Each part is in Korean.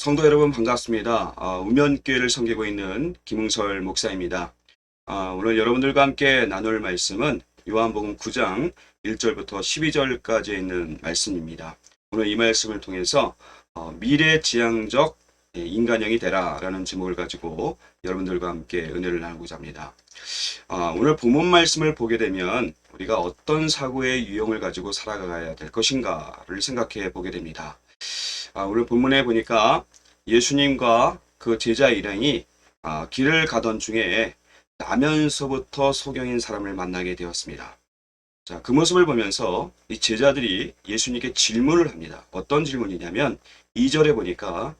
성도 여러분 반갑습니다. 우면교회를 섬기고 있는 김웅설 목사입니다. 오늘 여러분들과 함께 나눌 말씀은 요한복음 9장 1절부터 12절까지 있는 말씀입니다. 오늘 이 말씀을 통해서 미래지향적 인간형이 되라 라는 제목을 가지고 여러분들과 함께 은혜를 나누고자 합니다. 오늘 본문 말씀을 보게 되면 우리가 어떤 사고의 유형을 가지고 살아가야 될 것인가를 생각해 보게 됩니다. 오늘 본문에 보니까 예수님과 그 제자 일행이 길을 가던 중에 나면서부터 소경인 사람을 만나게 되었습니다. 자, 그 모습을 보면서 이 제자들이 예수님께 질문을 합니다. 어떤 질문이냐면 2절에 보니까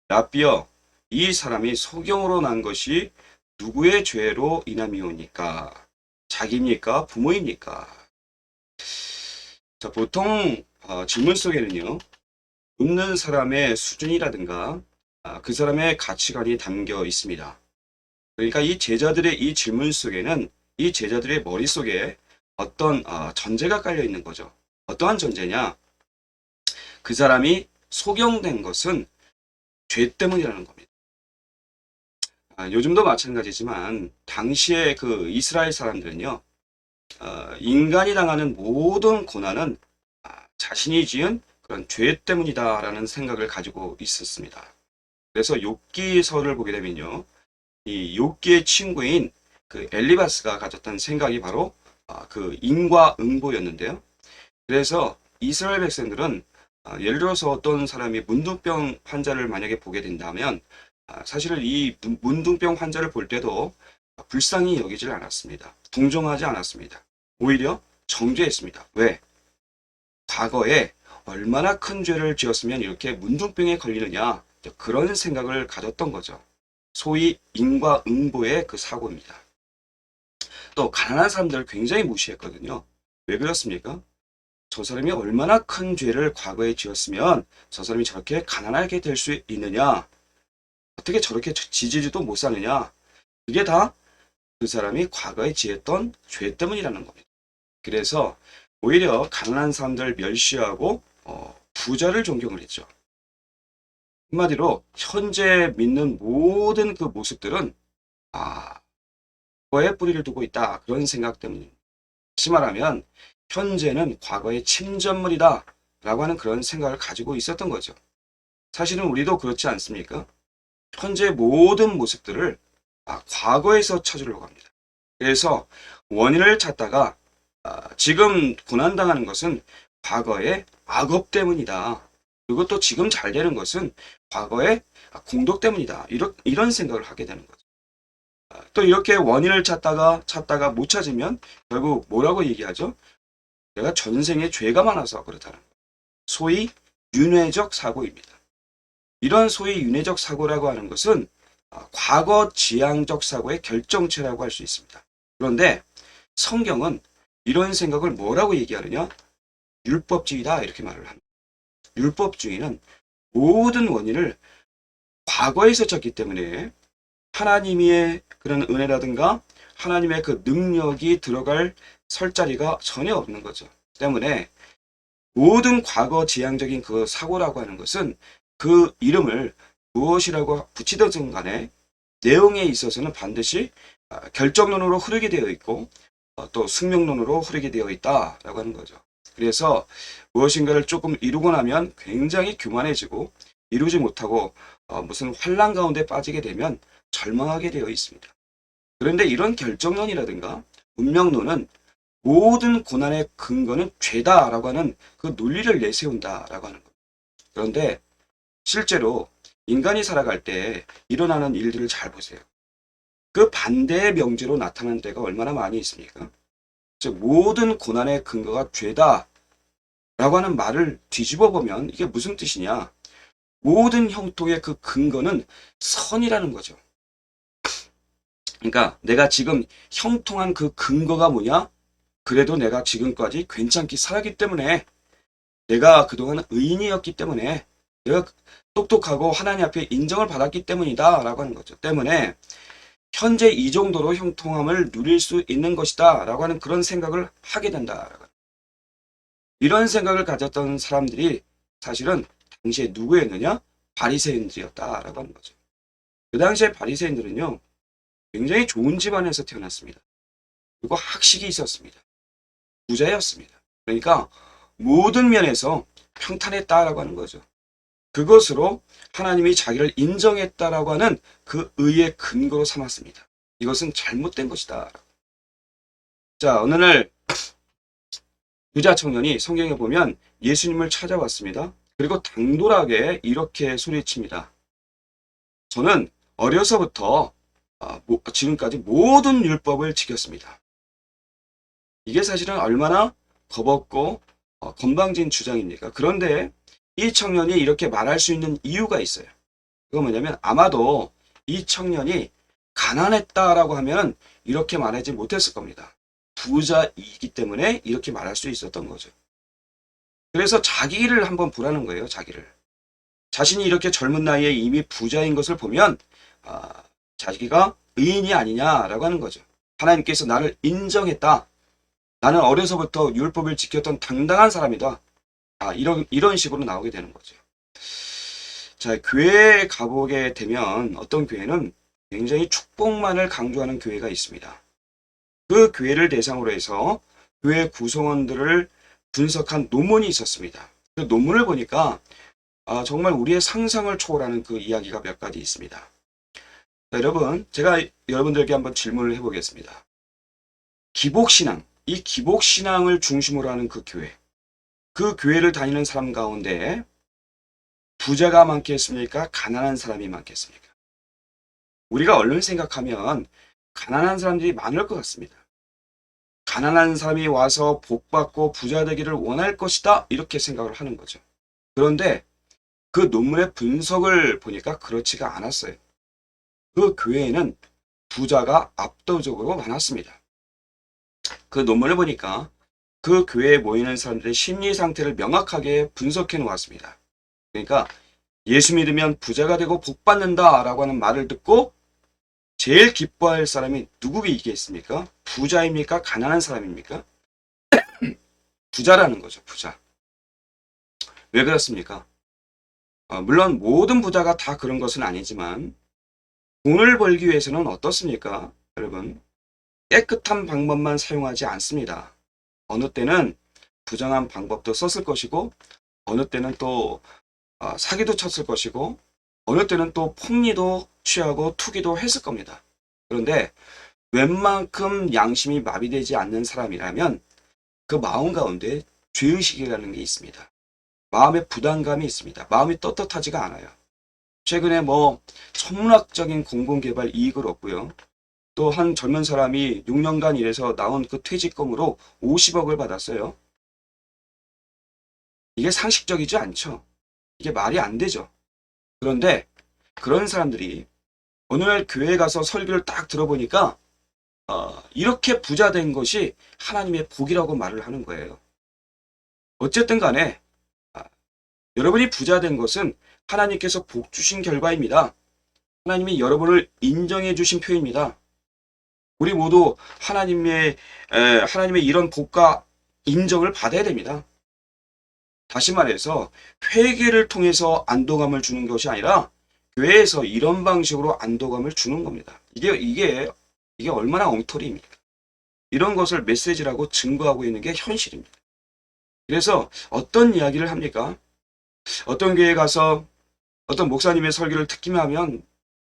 라삐여, 이 사람이 소경으로 난 것이 누구의 죄로 인함이오니까? 자기입니까? 부모입니까? 자, 보통 질문 속에는요, 묻는 사람의 수준이라든가 그 사람의 가치관이 담겨 있습니다. 그러니까 이 제자들의 이 질문 속에는 이 제자들의 머릿속에 어떤 전제가 깔려 있는 거죠. 어떠한 전제냐? 그 사람이 소경된 것은 죄 때문이라는 겁니다. 요즘도 마찬가지지만 당시에 그 이스라엘 사람들은요, 인간이 당하는 모든 고난은 자신이 지은 그런 죄 때문이다라는 생각을 가지고 있었습니다. 그래서 욥기서를 보게 되면요, 이 욥기의 친구인 그 엘리바스가 가졌던 생각이 바로 그 인과응보였는데요. 그래서 이스라엘 백성들은 예를 들어서 어떤 사람이 문둥병 환자를 만약에 보게 된다면 사실은 이 문둥병 환자를 볼 때도 불쌍히 여기질 않았습니다. 동정하지 않았습니다. 오히려 정죄했습니다. 왜? 과거에 얼마나 큰 죄를 지었으면 이렇게 문둥병에 걸리느냐, 그런 생각을 가졌던 거죠. 소위 인과응보의 그 사고입니다. 또 가난한 사람들을 굉장히 무시했거든요. 왜 그렇습니까? 저 사람이 얼마나 큰 죄를 과거에 지었으면 저 사람이 저렇게 가난하게 될 수 있느냐, 어떻게 저렇게 지지지도 못 사느냐, 그게 다 그 사람이 과거에 지었던 죄 때문이라는 겁니다. 그래서 오히려 가난한 사람들을 멸시하고 부자를 존경을 했죠. 한마디로 현재 믿는 모든 그 모습들은 과거에 뿌리를 두고 있다, 그런 생각 때문입니다. 다시 말하면 현재는 과거의 침전물이다 라고 하는 그런 생각을 가지고 있었던 거죠. 사실은 우리도 그렇지 않습니까? 현재 모든 모습들을 과거에서 찾으려고 합니다. 그래서 원인을 찾다가 지금 고난당하는 것은 과거의 악업 때문이다. 그리고 또 지금 잘 되는 것은 과거의 공덕 때문이다. 이런 생각을 하게 되는 거죠. 또 이렇게 원인을 찾다가 못 찾으면 결국 뭐라고 얘기하죠? 내가 전생에 죄가 많아서 그렇다는 거예요. 소위 윤회적 사고입니다. 이런 소위 윤회적 사고라고 하는 것은 과거 지향적 사고의 결정체라고 할 수 있습니다. 그런데 성경은 이런 생각을 뭐라고 얘기하느냐? 율법주의다, 이렇게 말을 합니다. 율법주의는 모든 원인을 과거에서 찾기 때문에 하나님의 그런 은혜라든가 하나님의 그 능력이 들어갈 설 자리가 전혀 없는 거죠. 때문에 모든 과거 지향적인 그 사고라고 하는 것은 그 이름을 무엇이라고 붙이든 간에 내용에 있어서는 반드시 결정론으로 흐르게 되어 있고 또 숙명론으로 흐르게 되어 있다라고 하는 거죠. 그래서 무엇인가를 조금 이루고 나면 굉장히 교만해지고 이루지 못하고 무슨 환란 가운데 빠지게 되면 절망하게 되어 있습니다. 그런데 이런 결정론이라든가 운명론은 모든 고난의 근거는 죄다라고 하는 그 논리를 내세운다라고 하는 겁니다. 그런데 실제로 인간이 살아갈 때 일어나는 일들을 잘 보세요. 그 반대의 명제로 나타나는 때가 얼마나 많이 있습니까? 즉 모든 고난의 근거가 죄다라고 하는 말을 뒤집어 보면 이게 무슨 뜻이냐? 모든 형통의 그 근거는 선이라는 거죠. 그러니까 내가 지금 형통한 그 근거가 뭐냐? 그래도 내가 지금까지 괜찮게 살았기 때문에, 내가 그동안 의인이었기 때문에, 내가 똑똑하고 하나님 앞에 인정을 받았기 때문이다 라고 하는 거죠. 때문에 현재 이 정도로 형통함을 누릴 수 있는 것이다 라고 하는 그런 생각을 하게 된다. 이런 생각을 가졌던 사람들이 사실은 당시에 누구였느냐? 바리새인들이었다라고 하는 거죠. 그 당시에 바리새인들은요, 굉장히 좋은 집안에서 태어났습니다. 그리고 학식이 있었습니다. 부자였습니다. 그러니까 모든 면에서 평탄했다라고 하는 거죠. 그것으로 하나님이 자기를 인정했다라고 하는 그 의의 근거로 삼았습니다. 이것은 잘못된 것이다. 자, 어느 날 부자 청년이 성경에 보면 예수님을 찾아왔습니다. 그리고 당돌하게 이렇게 소리칩니다. 저는 어려서부터 지금까지 모든 율법을 지켰습니다. 이게 사실은 얼마나 겁없고 건방진 주장입니까? 그런데 이 청년이 이렇게 말할 수 있는 이유가 있어요. 그건 뭐냐면 아마도 이 청년이 가난했다라고 하면 이렇게 말하지 못했을 겁니다. 부자이기 때문에 이렇게 말할 수 있었던 거죠. 그래서 자기를 한번 보라는 거예요. 자기를. 자신이 이렇게 젊은 나이에 이미 부자인 것을 보면 자기가 의인이 아니냐라고 하는 거죠. 하나님께서 나를 인정했다. 나는 어려서부터 율법을 지켰던 당당한 사람이다. 이런 식으로 나오게 되는 거죠. 자, 교회에 가보게 되면 어떤 교회는 굉장히 축복만을 강조하는 교회가 있습니다. 그 교회를 대상으로 해서 교회 구성원들을 분석한 논문이 있었습니다. 그 논문을 보니까 정말 우리의 상상을 초월하는 그 이야기가 몇 가지 있습니다. 자, 여러분, 제가 여러분들께 한번 질문을 해보겠습니다. 기복신앙, 이 기복신앙을 중심으로 하는 그 교회, 그 교회를 다니는 사람 가운데 부자가 많겠습니까? 가난한 사람이 많겠습니까? 우리가 얼른 생각하면 가난한 사람들이 많을 것 같습니다. 가난한 사람이 와서 복받고 부자 되기를 원할 것이다, 이렇게 생각을 하는 거죠. 그런데 그 논문의 분석을 보니까 그렇지가 않았어요. 그 교회에는 부자가 압도적으로 많았습니다. 그 논문을 보니까 그 교회에 모이는 사람들의 심리 상태를 명확하게 분석해 놓았습니다. 그러니까 예수 믿으면 부자가 되고 복 받는다라고 하는 말을 듣고 제일 기뻐할 사람이 누구이겠습니까? 부자입니까? 가난한 사람입니까? 부자라는 거죠. 부자. 왜 그렇습니까? 물론 모든 부자가 다 그런 것은 아니지만 돈을 벌기 위해서는 어떻습니까? 여러분, 깨끗한 방법만 사용하지 않습니다. 어느 때는 부정한 방법도 썼을 것이고 어느 때는 또 사기도 쳤을 것이고 어느 때는 또 폭리도 취하고 투기도 했을 겁니다. 그런데 웬만큼 양심이 마비되지 않는 사람이라면 그 마음 가운데 죄의식이라는 게 있습니다. 마음에 부담감이 있습니다. 마음이 떳떳하지가 않아요. 최근에 천문학적인 공공개발 이익을 얻고요. 또 한 젊은 사람이 6년간 일해서 나온 그 퇴직금으로 50억을 받았어요. 이게 상식적이지 않죠. 이게 말이 안 되죠. 그런데 그런 사람들이 어느 날 교회에 가서 설교를 딱 들어보니까 이렇게 부자 된 것이 하나님의 복이라고 말을 하는 거예요. 어쨌든 간에 여러분이 부자 된 것은 하나님께서 복 주신 결과입니다. 하나님이 여러분을 인정해 주신 표입니다. 우리 모두 하나님의 이런 복과 인정을 받아야 됩니다. 다시 말해서 회개를 통해서 안도감을 주는 것이 아니라 교회에서 이런 방식으로 안도감을 주는 겁니다. 이게 얼마나 엉터리입니까? 이런 것을 메시지라고 증거하고 있는 게 현실입니다. 그래서 어떤 이야기를 합니까? 어떤 교회에 가서 어떤 목사님의 설교를 듣기만 하면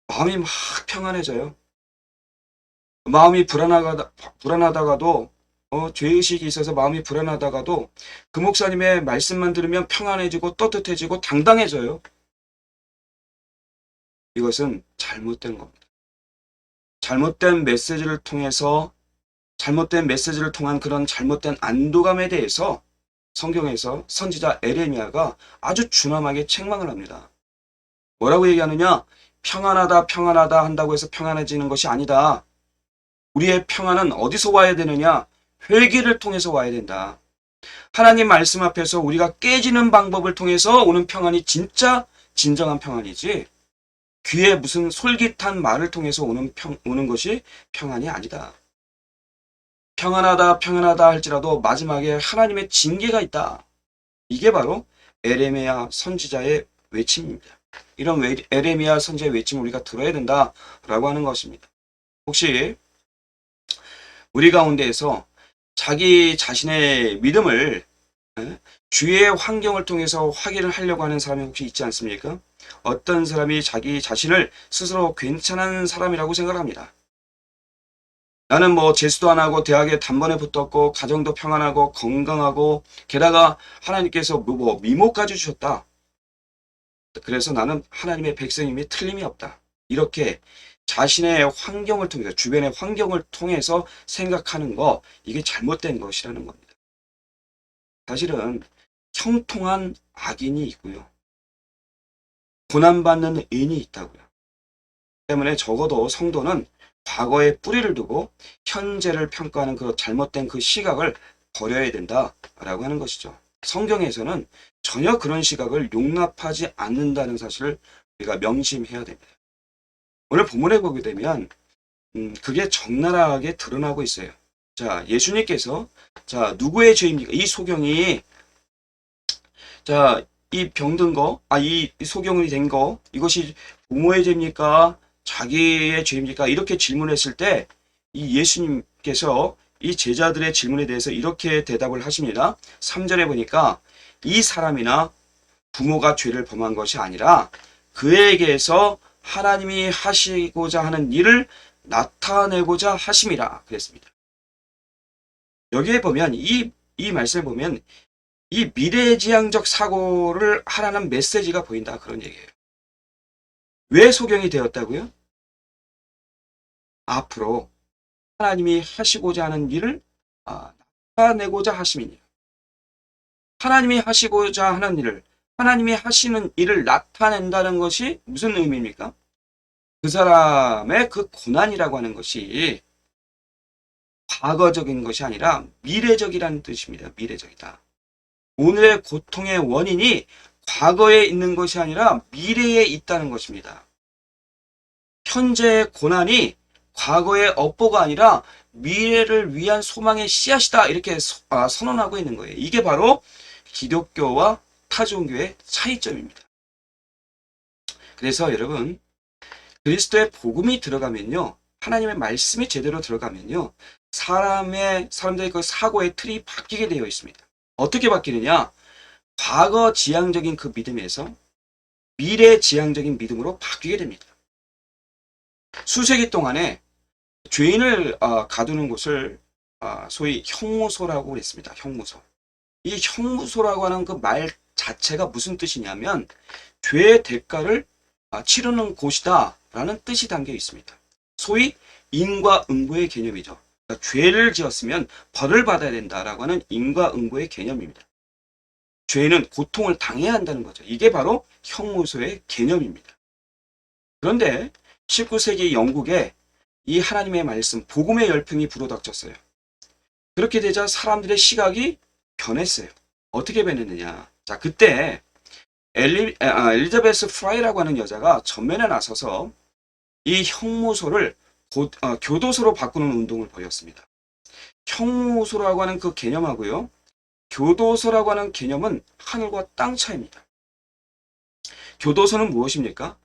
마음이 막 평안해져요. 마음이 불안하다가도 죄의식이 있어서 마음이 불안하다가도 그 목사님의 말씀만 들으면 평안해지고 떳떳해지고 당당해져요. 이것은 잘못된 겁니다. 잘못된 메시지를 통한 그런 잘못된 안도감에 대해서 성경에서 선지자 에레미야가 아주 준엄하게 책망을 합니다. 뭐라고 얘기하느냐? 평안하다 평안하다 한다고 해서 평안해지는 것이 아니다. 우리의 평안은 어디서 와야 되느냐? 회개를 통해서 와야 된다. 하나님 말씀 앞에서 우리가 깨지는 방법을 통해서 오는 평안이 진짜 진정한 평안이지, 귀에 무슨 솔깃한 말을 통해서 오는 것이 평안이 아니다. 평안하다 평안하다 할지라도 마지막에 하나님의 징계가 있다. 이게 바로 에레미야 선지자의 외침입니다. 이런 에레미야 선지의 외침을 우리가 들어야 된다라고 하는 것입니다. 혹시 우리 가운데에서 자기 자신의 믿음을 주위의 환경을 통해서 확인을 하려고 하는 사람이 혹시 있지 않습니까? 어떤 사람이 자기 자신을 스스로 괜찮은 사람이라고 생각합니다. 나는 뭐 재수도 안 하고 대학에 단번에 붙었고 가정도 평안하고 건강하고 게다가 하나님께서 뭐 미모까지 주셨다. 그래서 나는 하나님의 백성임이 틀림이 없다. 이렇게 자신의 환경을 통해서 주변의 환경을 통해서 생각하는 거 이게 잘못된 것이라는 겁니다. 사실은 형통한 악인이 있고요. 고난받는 의인이 있다고요. 때문에 적어도 성도는 과거에 뿌리를 두고 현재를 평가하는 그 잘못된 그 시각을 버려야 된다라고 하는 것이죠. 성경에서는 전혀 그런 시각을 용납하지 않는다는 사실을 우리가 명심해야 됩니다. 오늘 본문에 보게 되면 그게 적나라하게 드러나고 있어요. 자, 예수님께서 자 누구의 죄입니까? 이 소경이 자 이 병든 거, 이 소경이 된 거 이것이 부모의 죄입니까? 자기의 죄입니까? 이렇게 질문했을 때 이 예수님께서 이 제자들의 질문에 대해서 이렇게 대답을 하십니다. 3절에 보니까 이 사람이나 부모가 죄를 범한 것이 아니라 그에게서 하나님이 하시고자 하는 일을 나타내고자 하심이라 그랬습니다. 여기에 보면 이 말씀을 보면 이 미래지향적 사고를 하라는 메시지가 보인다 그런 얘기예요. 왜 소경이 되었다고요? 앞으로 하나님이 하시고자 하는 일을 나타내고자 하심이니라. 하나님이 하시고자 하는 일을 하나님이 하시는 일을 나타낸다는 것이 무슨 의미입니까? 그 사람의 그 고난이라고 하는 것이 과거적인 것이 아니라 미래적이라는 뜻입니다. 미래적이다. 오늘의 고통의 원인이 과거에 있는 것이 아니라 미래에 있다는 것입니다. 현재의 고난이 과거의 업보가 아니라 미래를 위한 소망의 씨앗이다 이렇게 선언하고 있는 거예요. 이게 바로 기독교와 타종교의 차이점입니다. 그래서 여러분 그리스도의 복음이 들어가면요, 하나님의 말씀이 제대로 들어가면요, 사람들의 그 사고의 틀이 바뀌게 되어 있습니다. 어떻게 바뀌느냐? 과거 지향적인 그 믿음에서 미래 지향적인 믿음으로 바뀌게 됩니다. 수세기 동안에 죄인을 가두는 곳을 소위 형무소라고 그랬습니다. 형무소. 이 형무소라고 하는 그 말 자체가 무슨 뜻이냐면 죄의 대가를 치르는 곳이다 라는 뜻이 담겨 있습니다. 소위 인과응보의 개념이죠. 그러니까 죄를 지었으면 벌을 받아야 된다라고 하는 인과응보의 개념입니다. 죄는 고통을 당해야 한다는 거죠. 이게 바로 형무소의 개념입니다. 그런데 19세기 영국에 이 하나님의 말씀, 복음의 열풍이 불어닥쳤어요. 그렇게 되자 사람들의 시각이 변했어요. 어떻게 변했느냐? 자, 그때 엘리자베스 프라이라고 하는 여자가 전면에 나서서 이 형무소를 교도소로 바꾸는 운동을 벌였습니다. 형무소라고 하는 그 개념하고요, 교도소라고 하는 개념은 하늘과 땅 차이입니다. 교도소는 무엇입니까?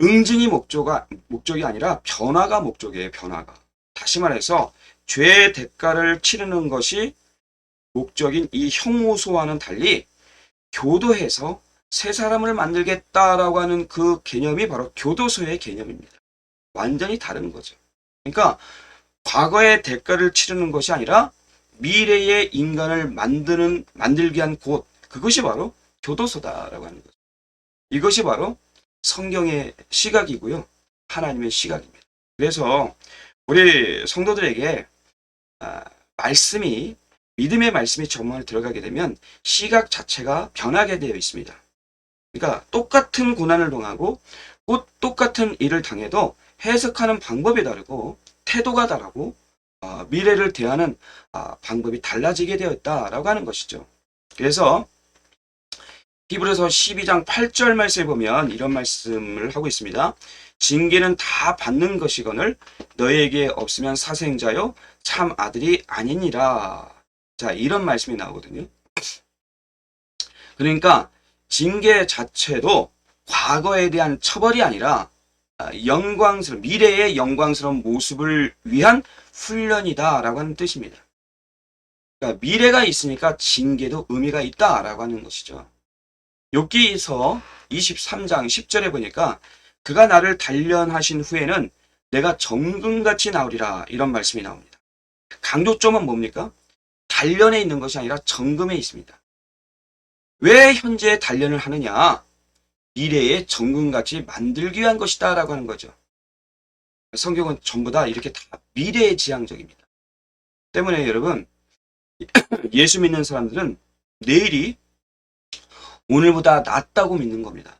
응징이 목적이 아니라 변화가 목적이에요. 변화가. 다시 말해서 죄의 대가를 치르는 것이 목적인 이 형무소와는 달리 교도해서 새 사람을 만들겠다라고 하는 그 개념이 바로 교도소의 개념입니다. 완전히 다른 거죠. 그러니까 과거의 대가를 치르는 것이 아니라 미래의 인간을 만들기 위한 곳, 그것이 바로 교도소다라고 하는 거죠. 이것이 바로 성경의 시각이고요, 하나님의 시각입니다. 그래서 우리 성도들에게 믿음의 말씀이 정말 들어가게 되면 시각 자체가 변하게 되어 있습니다. 그러니까 똑같은 고난을 당하고 똑같은 일을 당해도 해석하는 방법이 다르고 태도가 다르고 미래를 대하는 방법이 달라지게 되어 있다라고 하는 것이죠. 그래서 히브리서 12장 8절 말씀에 보면 이런 말씀을 하고 있습니다. 징계는 다 받는 것이거늘 너희에게 없으면 사생자요 참 아들이 아니니라. 자, 이런 말씀이 나오거든요. 그러니까 징계 자체도 과거에 대한 처벌이 아니라 미래의 영광스러운 모습을 위한 훈련이다라고 하는 뜻입니다. 그러니까 미래가 있으니까 징계도 의미가 있다라고 하는 것이죠. 욥기서 23장 10절에 보니까 그가 나를 단련하신 후에는 내가 정금같이 나오리라 이런 말씀이 나옵니다. 강조점은 뭡니까? 단련에 있는 것이 아니라 정금에 있습니다. 왜 현재 단련을 하느냐? 미래의 정금같이 만들기 위한 것이다 라고 하는 거죠. 성경은 전부 다 이렇게 다 미래의 지향적입니다. 때문에 여러분, 예수 믿는 사람들은 내일이 오늘보다 낫다고 믿는 겁니다.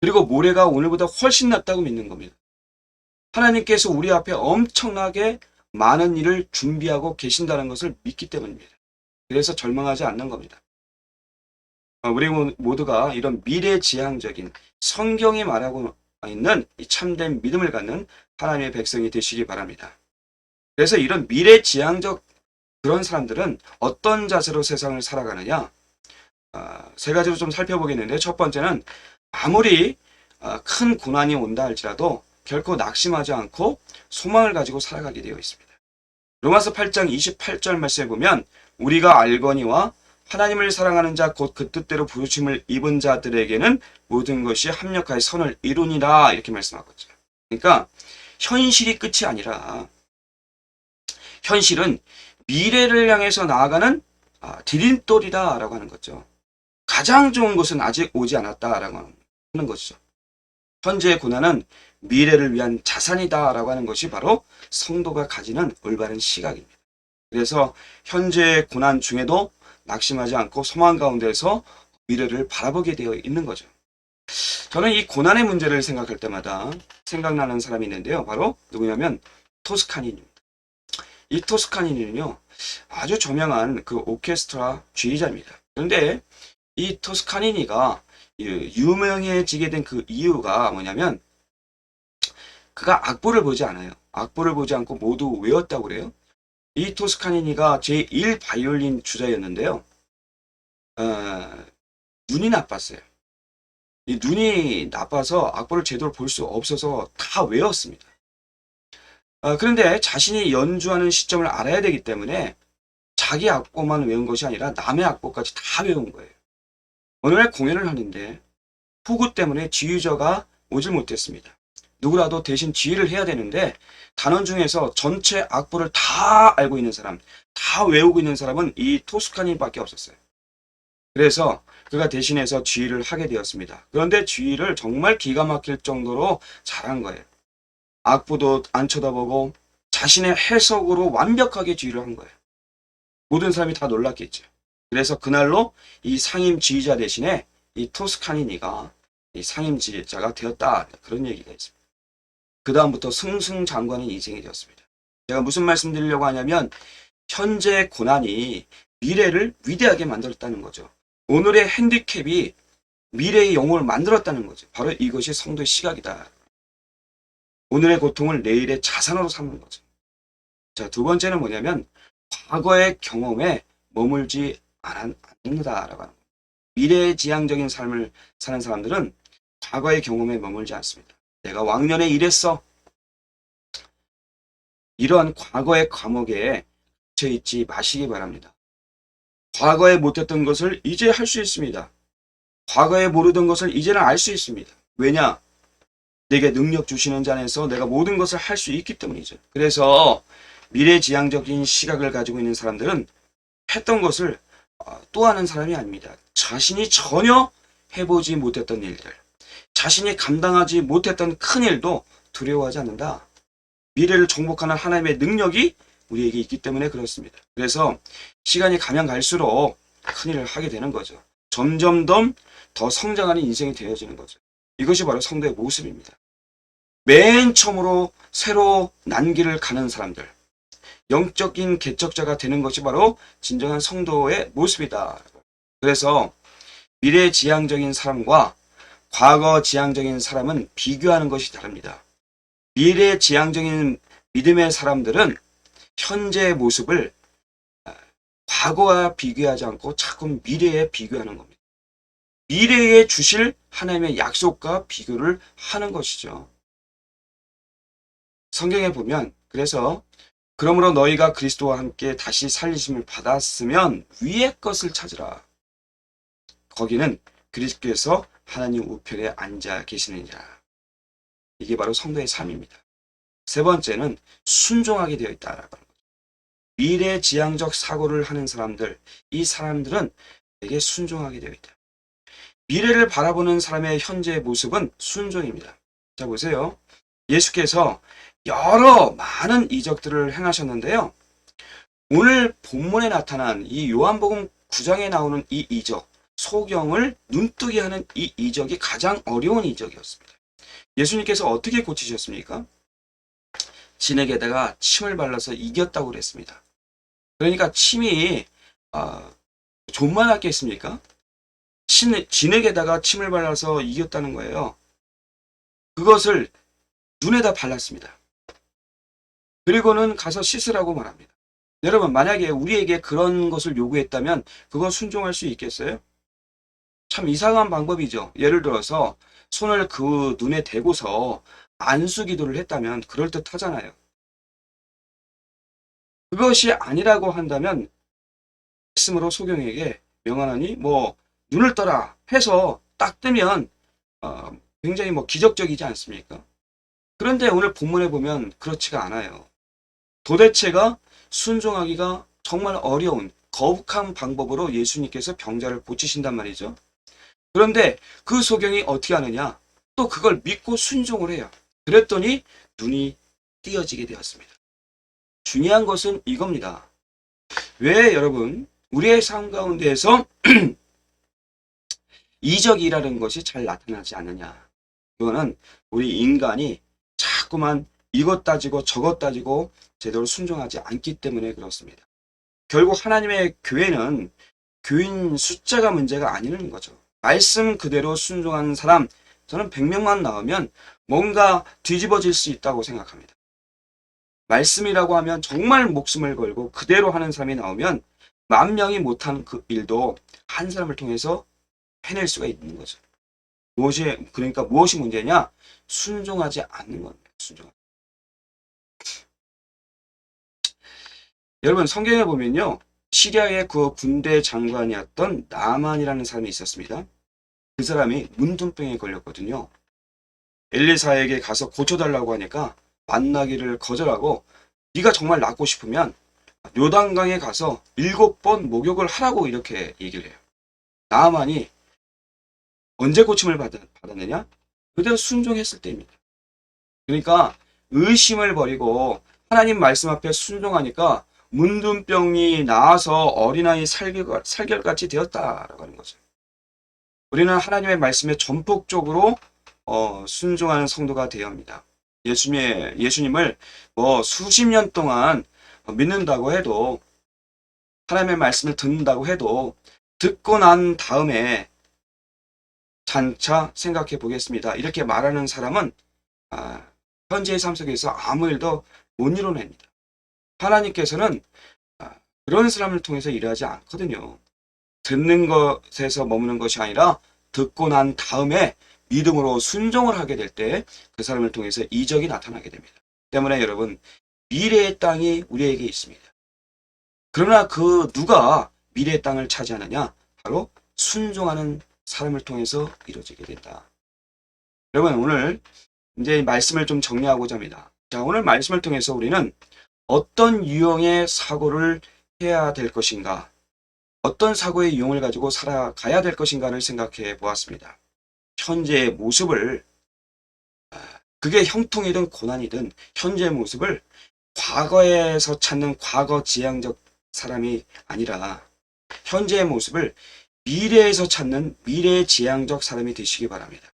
그리고 모레가 오늘보다 훨씬 낫다고 믿는 겁니다. 하나님께서 우리 앞에 엄청나게 많은 일을 준비하고 계신다는 것을 믿기 때문입니다. 그래서 절망하지 않는 겁니다. 우리 모두가 이런 미래지향적인 성경이 말하고 있는 이 참된 믿음을 갖는 하나님의 백성이 되시기 바랍니다. 그래서 이런 미래지향적 그런 사람들은 어떤 자세로 세상을 살아가느냐? 세 가지로 좀 살펴보겠는데, 첫 번째는 아무리 큰 고난이 온다 할지라도 결코 낙심하지 않고 소망을 가지고 살아가게 되어 있습니다. 로마서 8장 28절 말씀에 보면 우리가 알거니와 하나님을 사랑하는 자 곧 그 뜻대로 부르심을 입은 자들에게는 모든 것이 합력하여 선을 이루니라 이렇게 말씀하거든요. 그러니까 현실이 끝이 아니라 현실은 미래를 향해서 나아가는 디딤돌이다라고 하는 거죠. 가장 좋은 것은 아직 오지 않았다라고 하는 것이죠. 현재의 고난은 미래를 위한 자산이다라고 하는 것이 바로 성도가 가지는 올바른 시각입니다. 그래서 현재의 고난 중에도 낙심하지 않고 소망 가운데서 미래를 바라보게 되어 있는 거죠. 저는 이 고난의 문제를 생각할 때마다 생각나는 사람이 있는데요. 바로 누구냐면 토스카니입니다. 이 토스카니는요, 아주 저명한 그 오케스트라 지휘자입니다. 그런데 이 토스카니가 유명해지게 된 그 이유가 뭐냐면 그가 악보를 보지 않아요. 악보를 보지 않고 모두 외웠다고 그래요. 이 토스카니가 제1 바이올린 주자였는데요. 눈이 나빴어요. 이 눈이 나빠서 악보를 제대로 볼 수 없어서 다 외웠습니다. 그런데 자신이 연주하는 시점을 알아야 되기 때문에 자기 악보만 외운 것이 아니라 남의 악보까지 다 외운 거예요. 어느 날 공연을 하는데 폭우 때문에 지휘자가 오질 못했습니다. 누구라도 대신 지휘를 해야 되는데 단원 중에서 전체 악보를 다 알고 있는 사람, 다 외우고 있는 사람은 이 토스카니밖에 없었어요. 그래서 그가 대신해서 지휘를 하게 되었습니다. 그런데 지휘를 정말 기가 막힐 정도로 잘한 거예요. 악보도 안 쳐다보고 자신의 해석으로 완벽하게 지휘를 한 거예요. 모든 사람이 다 놀랐겠죠. 그래서 그날로 이 상임 지휘자 대신에 이 토스카니가 이 상임 지휘자가 되었다. 그런 얘기가 있습니다. 그 다음부터 승승장구하는 인생이 되었습니다. 제가 무슨 말씀 드리려고 하냐면 현재 고난이 미래를 위대하게 만들었다는 거죠. 오늘의 핸디캡이 미래의 영혼을 만들었다는 거죠. 바로 이것이 성도의 시각이다. 오늘의 고통을 내일의 자산으로 삼는 거죠. 자, 두 번째는 뭐냐면 과거의 경험에 머물지 않는다라고 하는 거예요. 미래지향적인 삶을 사는 사람들은 과거의 경험에 머물지 않습니다. 내가 왕년에 이랬어. 이러한 과거의 감옥에 갇혀있지 마시기 바랍니다. 과거에 못했던 것을 이제 할 수 있습니다. 과거에 모르던 것을 이제는 알 수 있습니다. 왜냐? 내게 능력 주시는 자 안에서 내가 모든 것을 할 수 있기 때문이죠. 그래서 미래지향적인 시각을 가지고 있는 사람들은 했던 것을 또 하는 사람이 아닙니다. 자신이 전혀 해보지 못했던 일들, 자신이 감당하지 못했던 큰 일도 두려워하지 않는다. 미래를 정복하는 하나님의 능력이 우리에게 있기 때문에 그렇습니다. 그래서 시간이 가면 갈수록 큰 일을 하게 되는 거죠. 점점 더 성장하는 인생이 되어지는 거죠. 이것이 바로 성도의 모습입니다. 맨 처음으로 새로 난 길을 가는 사람들, 영적인 개척자가 되는 것이 바로 진정한 성도의 모습이다. 그래서 미래지향적인 사람과 과거지향적인 사람은 비교하는 것이 다릅니다. 미래지향적인 믿음의 사람들은 현재의 모습을 과거와 비교하지 않고 자꾸 미래에 비교하는 겁니다. 미래에 주실 하나님의 약속과 비교를 하는 것이죠. 성경에 보면 그래서 그러므로 너희가 그리스도와 함께 다시 살리심을 받았으면 위의 것을 찾으라. 거기는 그리스도께서 하나님 우편에 앉아 계시느니라. 이게 바로 성도의 삶입니다. 세 번째는 순종하게 되어 있다라고 하는 거죠. 미래지향적 사고를 하는 사람들, 이 사람들은 되게 순종하게 되어 있다. 미래를 바라보는 사람의 현재의 모습은 순종입니다. 자, 보세요. 예수께서 여러 많은 이적들을 행하셨는데요. 오늘 본문에 나타난 이 요한복음 9장에 나오는 이 이적, 소경을 눈뜨게 하는 이 이적이 가장 어려운 이적이었습니다. 예수님께서 어떻게 고치셨습니까? 진에게다가 침을 발라서 이겼다고 그랬습니다. 그러니까 침이 존만하겠습니까? 진에게다가 침을 발라서 이겼다는 거예요. 그것을 눈에다 발랐습니다. 그리고는 가서 씻으라고 말합니다. 여러분, 만약에 우리에게 그런 것을 요구했다면 그건 순종할 수 있겠어요? 참 이상한 방법이죠. 예를 들어서 손을 그 눈에 대고서 안수 기도를 했다면 그럴듯하잖아요. 그것이 아니라고 한다면 말씀으로 소경에게 명하노니 눈을 떠라 해서 딱 뜨면 굉장히 기적적이지 않습니까? 그런데 오늘 본문에 보면 그렇지가 않아요. 도대체가 순종하기가 정말 어려운 거북한 방법으로 예수님께서 병자를 고치신단 말이죠. 그런데 그 소경이 어떻게 하느냐? 또 그걸 믿고 순종을 해요. 그랬더니 눈이 띄어지게 되었습니다. 중요한 것은 이겁니다. 왜 여러분 우리의 삶 가운데에서 이적이라는 것이 잘 나타나지 않느냐? 그거는 우리 인간이 자꾸만 이것 따지고 저것 따지고 제대로 순종하지 않기 때문에 그렇습니다. 결국 하나님의 교회는 교인 숫자가 문제가 아니라는 거죠. 말씀 그대로 순종하는 사람, 저는 100명만 나오면 뭔가 뒤집어질 수 있다고 생각합니다. 말씀이라고 하면 정말 목숨을 걸고 그대로 하는 사람이 나오면 10,000명이 못한 그 일도 한 사람을 통해서 해낼 수가 있는 거죠. 그러니까 무엇이 문제냐? 순종하지 않는 겁니다. 여러분, 성경에 보면요. 시리아의 그 군대 장관이었던 나만이라는 사람이 있었습니다. 그 사람이 문둥병에 걸렸거든요. 엘리사에게 가서 고쳐달라고 하니까 만나기를 거절하고 네가 정말 낫고 싶으면 요단강에 가서 7번 목욕을 하라고 이렇게 얘기를 해요. 나만이 언제 고침을 받았느냐? 그대로 순종했을 때입니다. 그러니까 의심을 버리고 하나님 말씀 앞에 순종하니까 문둥병이 나아서 어린아이 살결같이 되었다라고 하는 거죠. 우리는 하나님의 말씀에 전폭적으로 순종하는 성도가 되어야 합니다. 예수님을 수십 년 동안 믿는다고 해도, 하나님의 말씀을 듣는다고 해도 듣고 난 다음에 장차 생각해 보겠습니다. 이렇게 말하는 사람은 현재의 삶 속에서 아무 일도 못 이뤄냅니다. 하나님께서는 그런 사람을 통해서 일하지 않거든요. 듣는 것에서 머무는 것이 아니라 듣고 난 다음에 믿음으로 순종을 하게 될 때 그 사람을 통해서 이적이 나타나게 됩니다. 때문에 여러분, 미래의 땅이 우리에게 있습니다. 그러나 그 누가 미래의 땅을 차지하느냐? 바로 순종하는 사람을 통해서 이루어지게 된다. 여러분, 오늘 이제 말씀을 좀 정리하고자 합니다. 자, 오늘 말씀을 통해서 우리는 어떤 유형의 사고를 해야 될 것인가, 어떤 사고의 유형을 가지고 살아가야 될 것인가를 생각해 보았습니다. 현재의 모습을, 그게 형통이든 고난이든 현재의 모습을 과거에서 찾는 과거 지향적 사람이 아니라 현재의 모습을 미래에서 찾는 미래 지향적 사람이 되시기 바랍니다.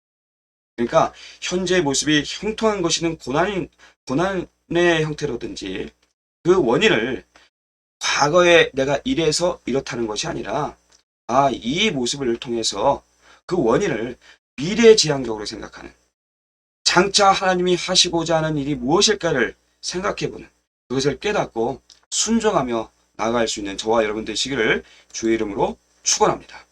그러니까 현재의 모습이 형통한 것이든 고난의 형태로든지 그 원인을 과거에 내가 이래서 이렇다는 것이 아니라 이 모습을 통해서 그 원인을 미래지향적으로 생각하는, 장차 하나님이 하시고자 하는 일이 무엇일까를 생각해보는, 그것을 깨닫고 순종하며 나아갈 수 있는 저와 여러분 되시기를 주의 이름으로 축원합니다.